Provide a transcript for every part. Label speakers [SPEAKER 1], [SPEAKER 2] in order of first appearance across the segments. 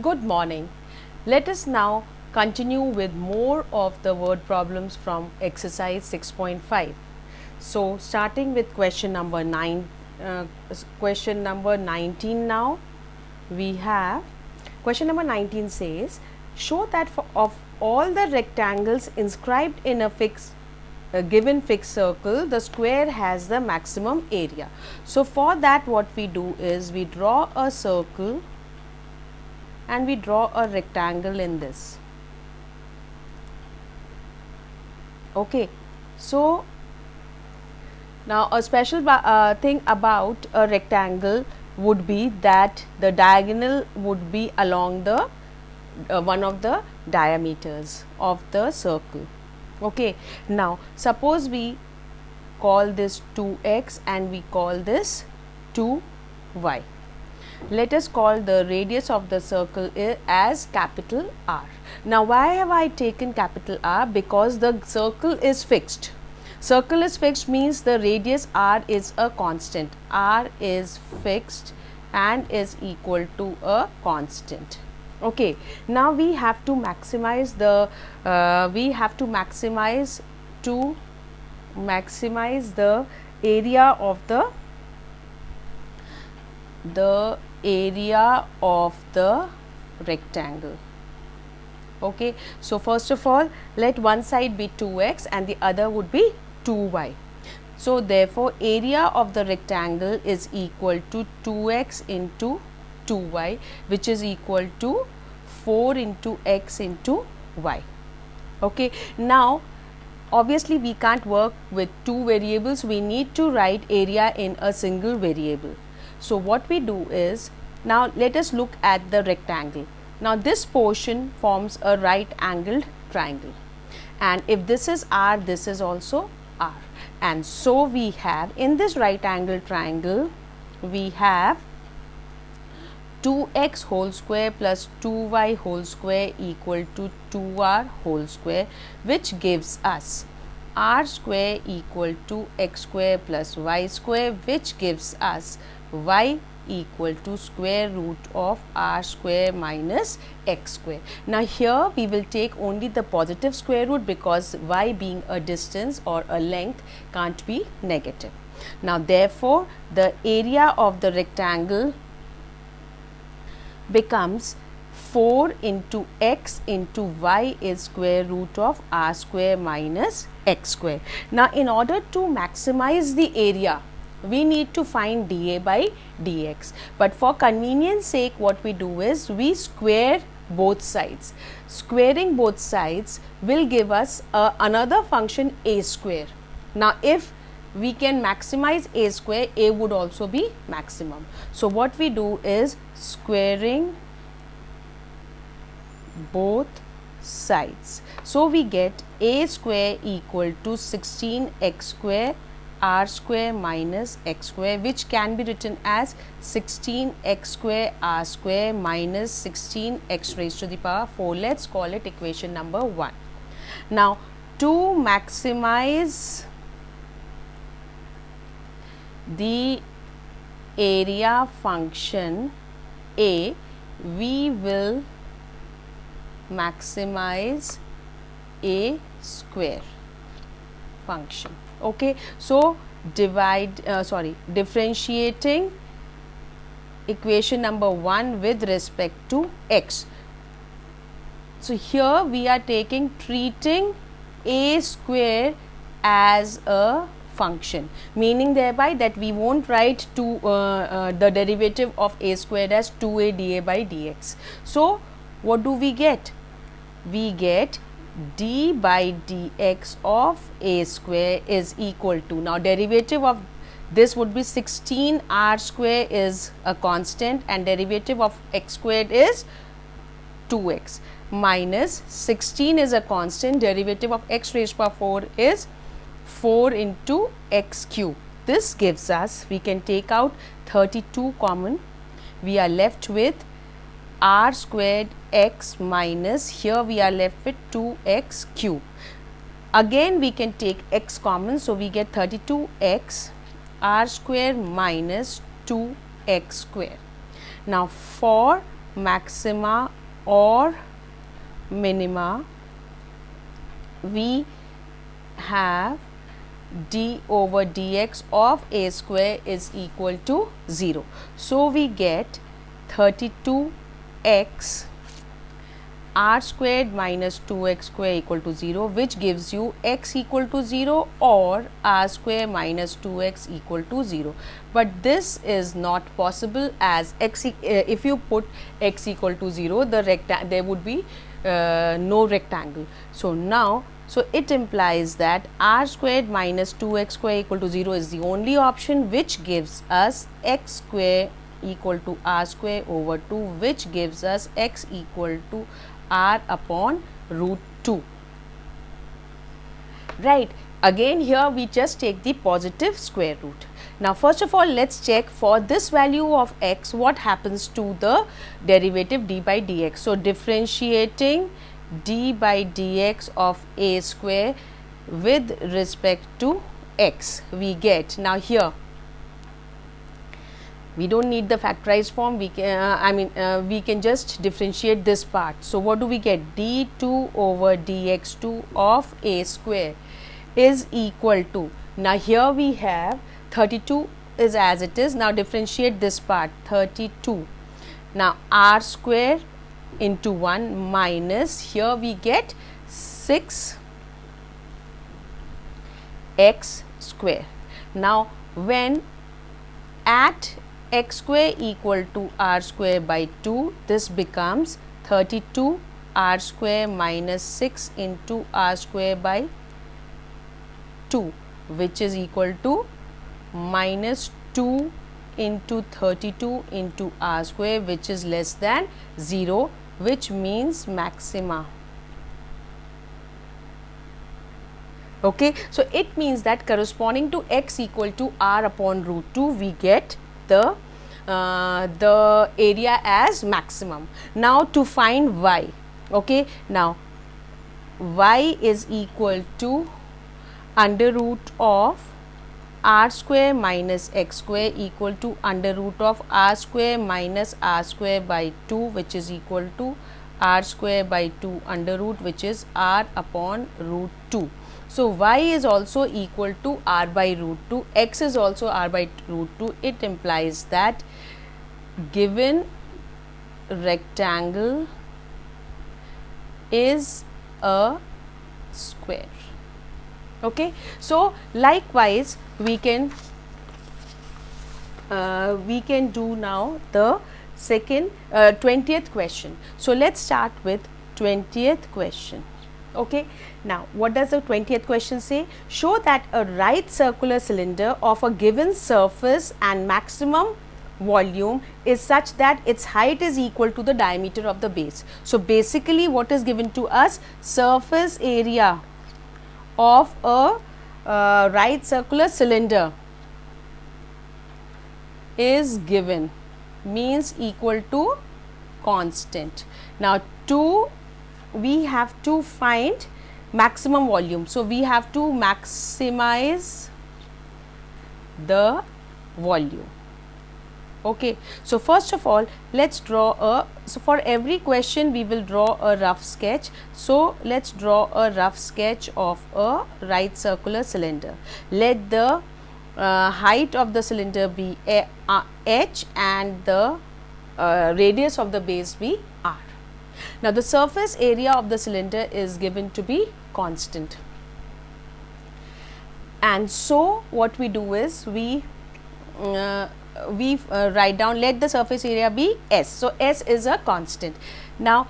[SPEAKER 1] Good morning. Let us now continue with more of the word problems from exercise 6.5. So, starting with question number 19 now, we have question number 19 says, show that of all the rectangles inscribed in a given fixed circle, the square has the maximum area. So, for that what we do is we draw a circle and we draw a rectangle in this. Okay, so now a special thing about a rectangle would be that the diagonal would be along the one of the diameters of the circle. Okay, now suppose we call this 2x and we call this 2y. Let us call the radius of the circle as capital R. Now, why have I taken capital R? Because the circle is fixed. Circle is fixed means the radius R is a constant. R is fixed and is equal to a constant. Okay. Now, we have to maximize the area of the rectangle. Okay, so first of all, let one side be 2x and the other would be 2y. So therefore, area of the rectangle is equal to 2x into 2y, which is equal to 4 into x into y. Okay, now obviously we can't work with two variables, we need to write area in a single variable. So what we do is, now let us look at the rectangle. Now this portion forms a right angled triangle, and if this is R, this is also R, and so we have in this right angled triangle we have 2x whole square plus 2y whole square equal to 2r whole square, which gives us r square equal to x square plus y square, which gives us y equal to square root of r square minus x square. Now here we will take only the positive square root because y being a distance or a length can't be negative. Now therefore the area of the rectangle becomes 4 into x into y is square root of r square minus x square. Now in order to maximize the area, we need to find dA by dx, but for convenience sake what we do is we square both sides. Squaring both sides will give us another function a square. Now if we can maximize a square, a would also be maximum. So what we do is squaring both sides. So we get a square equal to 16x square r square minus x square, which can be written as 16x square r square minus 16x raised to the power 4. Let's call it equation number 1. Now to maximize the area function a, we will maximize a square function. Okay, so differentiating equation number 1 with respect to x. So here we are treating a square as a function, meaning thereby that we won't write the derivative of a squared as 2a dA by dx. So what do we get? We get d by dx of a square is equal to, now derivative of this would be 16 r square is a constant and derivative of x squared is 2x minus 16 is a constant, derivative of x raised to power 4 is 4 into x cube. This gives us, we can take out 32 common, we are left with r squared x minus, here we are left with 2x cube. Again we can take x common, so we get 32x r square minus 2x square. Now for maxima or minima, we have d over dx of a square is equal to 0. So, we get 32x r squared minus 2x square equal to 0, which gives you x equal to 0 or r square minus 2x equal to 0. But this is not possible, as if you put x equal to 0, there would be no rectangle. So it implies that r squared minus 2x square equal to 0 is the only option, which gives us x square equal to r square over 2, which gives us x equal to r upon root 2. Right. Again, here we just take the positive square root. Now, first of all, let's check for this value of x, what happens to the derivative d by dx. So, differentiating d by dx of a square with respect to x, we get, now here we don't need the factorized form, we can we can just differentiate this part. So, what do we get? d2 over dx2 of a square is equal to, now here we have 32 is as it is, now differentiate this part, 32, now r square into 1 minus, here we get 6 x square. Now, when at x square equal to r square by 2, this becomes 32 r square minus 6 into r square by 2, which is equal to minus 2 into 32 into r square, which is less than 0, which means maxima. Okay. So, it means that corresponding to x equal to r upon root 2, we get the area as maximum. Now, to find y, okay, now y is equal to under root of r square minus x square equal to under root of r square minus r square by 2, which is equal to r square by 2 under root, which is r upon root 2. So, y is also equal to r by root 2, x is also r by root 2. It implies that given rectangle is a square. Okay. So, likewise we can do now the second 20th question. So, let us start with 20th question. Okay. Now, what does the 20th question say? Show that a right circular cylinder of a given surface and maximum volume is such that its height is equal to the diameter of the base. So, basically what is given to us? Surface area of a right circular cylinder is given, means equal to constant. Now, we have to find maximum volume. So, we have to maximize the volume. Okay. So, first of all, let us draw so for every question we will draw a rough sketch. So, let us draw a rough sketch of a right circular cylinder. Let the height of the cylinder be h and the radius of the base be r. Now, the surface area of the cylinder is given to be constant, and so what we do is we write down, let the surface area be S. So, S is a constant. Now,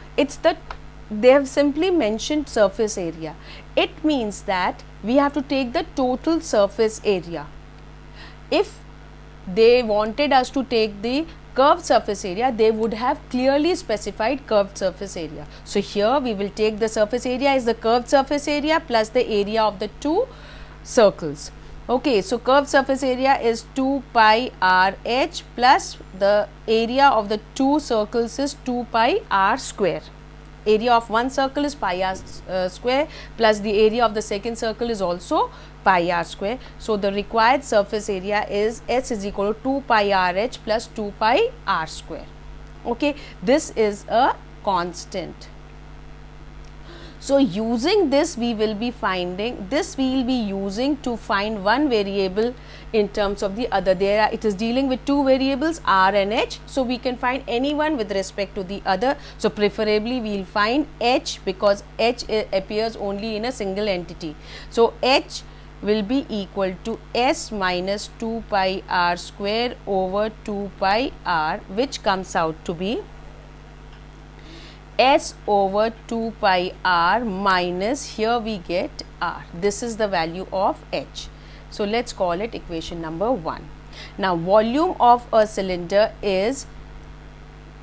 [SPEAKER 1] they have simply mentioned surface area. It means that we have to take the total surface area. If they wanted us to take the curved surface area, they would have clearly specified curved surface area. So, here we will take the surface area is the curved surface area plus the area of the two circles. Okay, so curved surface area is 2 pi r h plus the area of the two circles is 2 pi r square. Area of one circle is pi r square plus the area of the second circle is also pi r square. So, the required surface area is S is equal to 2 pi r h plus 2 pi r square. Okay, this is a constant. So using this, we will be finding this, we will be using to find one variable in terms of the other. It is dealing with two variables, r and h, so we can find any one with respect to the other. So preferably we will find h, because h appears only in a single entity. So h will be equal to s minus 2 pi r square over 2 pi r, which comes out to be s over 2 pi r minus, here we get r. This is the value of h. So let's call it equation number 1. Now volume of a cylinder is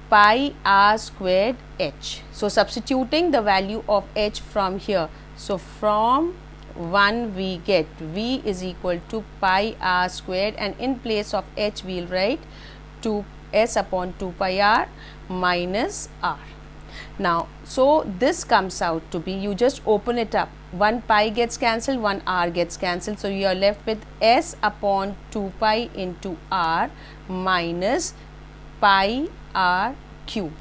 [SPEAKER 1] pi r squared h. So substituting the value of h from here, so from 1 we get v is equal to pi r squared, and in place of h we will write 2 s upon 2 pi r minus r. Now, so this comes out to be, you just open it up, 1 pi gets cancelled, 1 r gets cancelled, so you are left with s upon 2 pi into r minus pi r cube.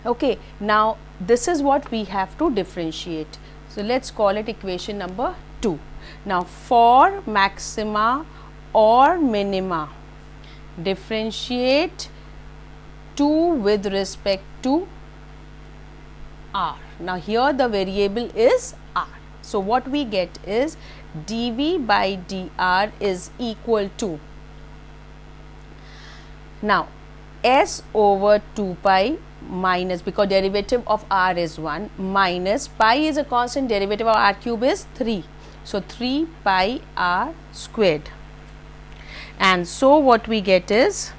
[SPEAKER 1] Okay, now this is what we have to differentiate. So let's call it equation number 2. Now for maxima or minima, differentiate 2 with respect to r. Now here the variable is r. So what we get is dv by dr is equal to, now s over 2 pi minus, because derivative of r is 1, minus pi is a constant, derivative of r cube is 3. So 3 pi r squared. And so what we get is,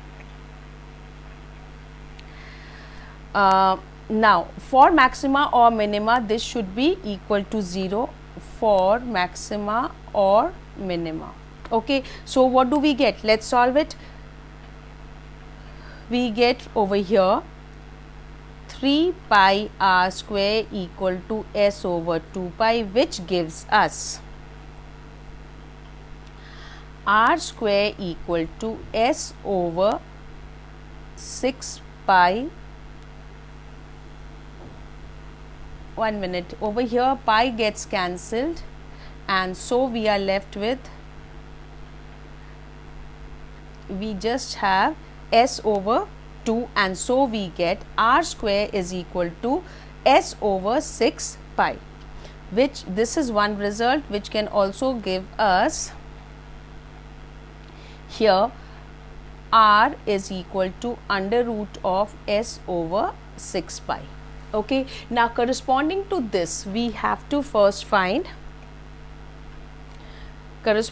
[SPEAKER 1] now for maxima or minima, this should be equal to 0 for maxima or minima. Okay, so what do we get? Let's solve it. We get over here 3 pi r square equal to s over 2 pi, which gives us r square equal to s over 6 pi. 1 minute, over here pi gets cancelled, and so we are left with, we just have s over 2, and so we get r square is equal to s over 6 pi, which this is one result, which can also give us here r is equal to under root of s over 6 pi. Okay, now corresponding to this, we have to first find, the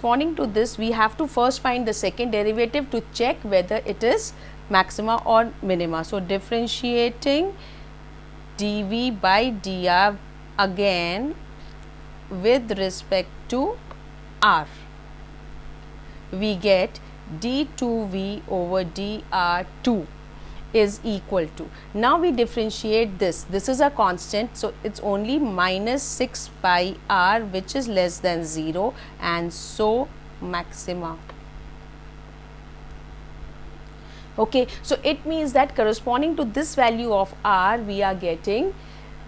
[SPEAKER 1] second derivative to check whether it is maxima or minima. So differentiating dv by dr again with respect to r, we get d2v over dr2 is equal to, now we differentiate this is a constant, so it's only minus 6 pi r, which is less than 0, and so maxima. Okay, so it means that corresponding to this value of r, we are getting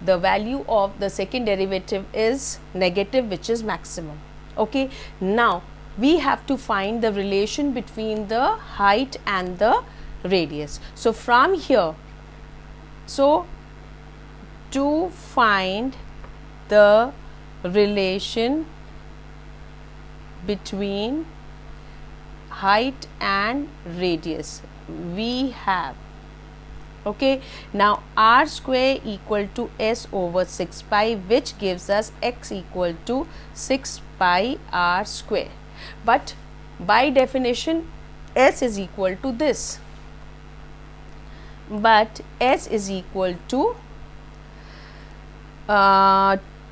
[SPEAKER 1] the value of the second derivative is negative, which is maximum. Okay, now we have to find the relation between the height and the radius. So from here, so to find the relation between height and radius, we have, okay, now r square equal to s over 6 pi, which gives us x equal to 6 pi r square, but by definition s is equal to this, but s is equal to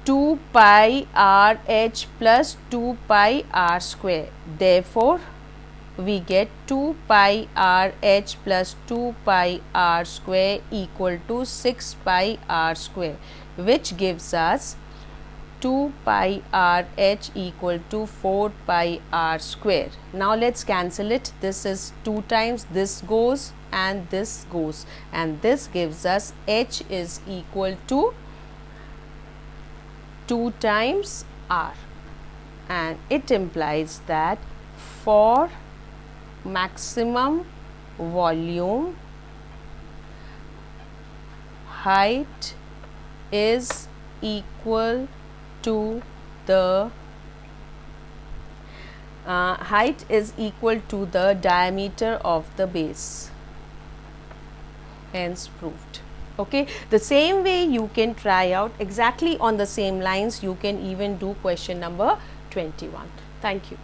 [SPEAKER 1] 2 pi r h plus 2 pi r square. Therefore, we get 2 pi r h plus 2 pi r square equal to 6 pi r square, which gives us 2 pi r h equal to 4 pi r square. Now let's cancel it. This is 2 times, this goes and this goes, and this gives us h is equal to 2 times r, and it implies that for maximum volume, height is equal to the diameter of the base. Hence proved. Okay, the same way you can try out exactly on the same lines. You can even do question number 21. Thank you.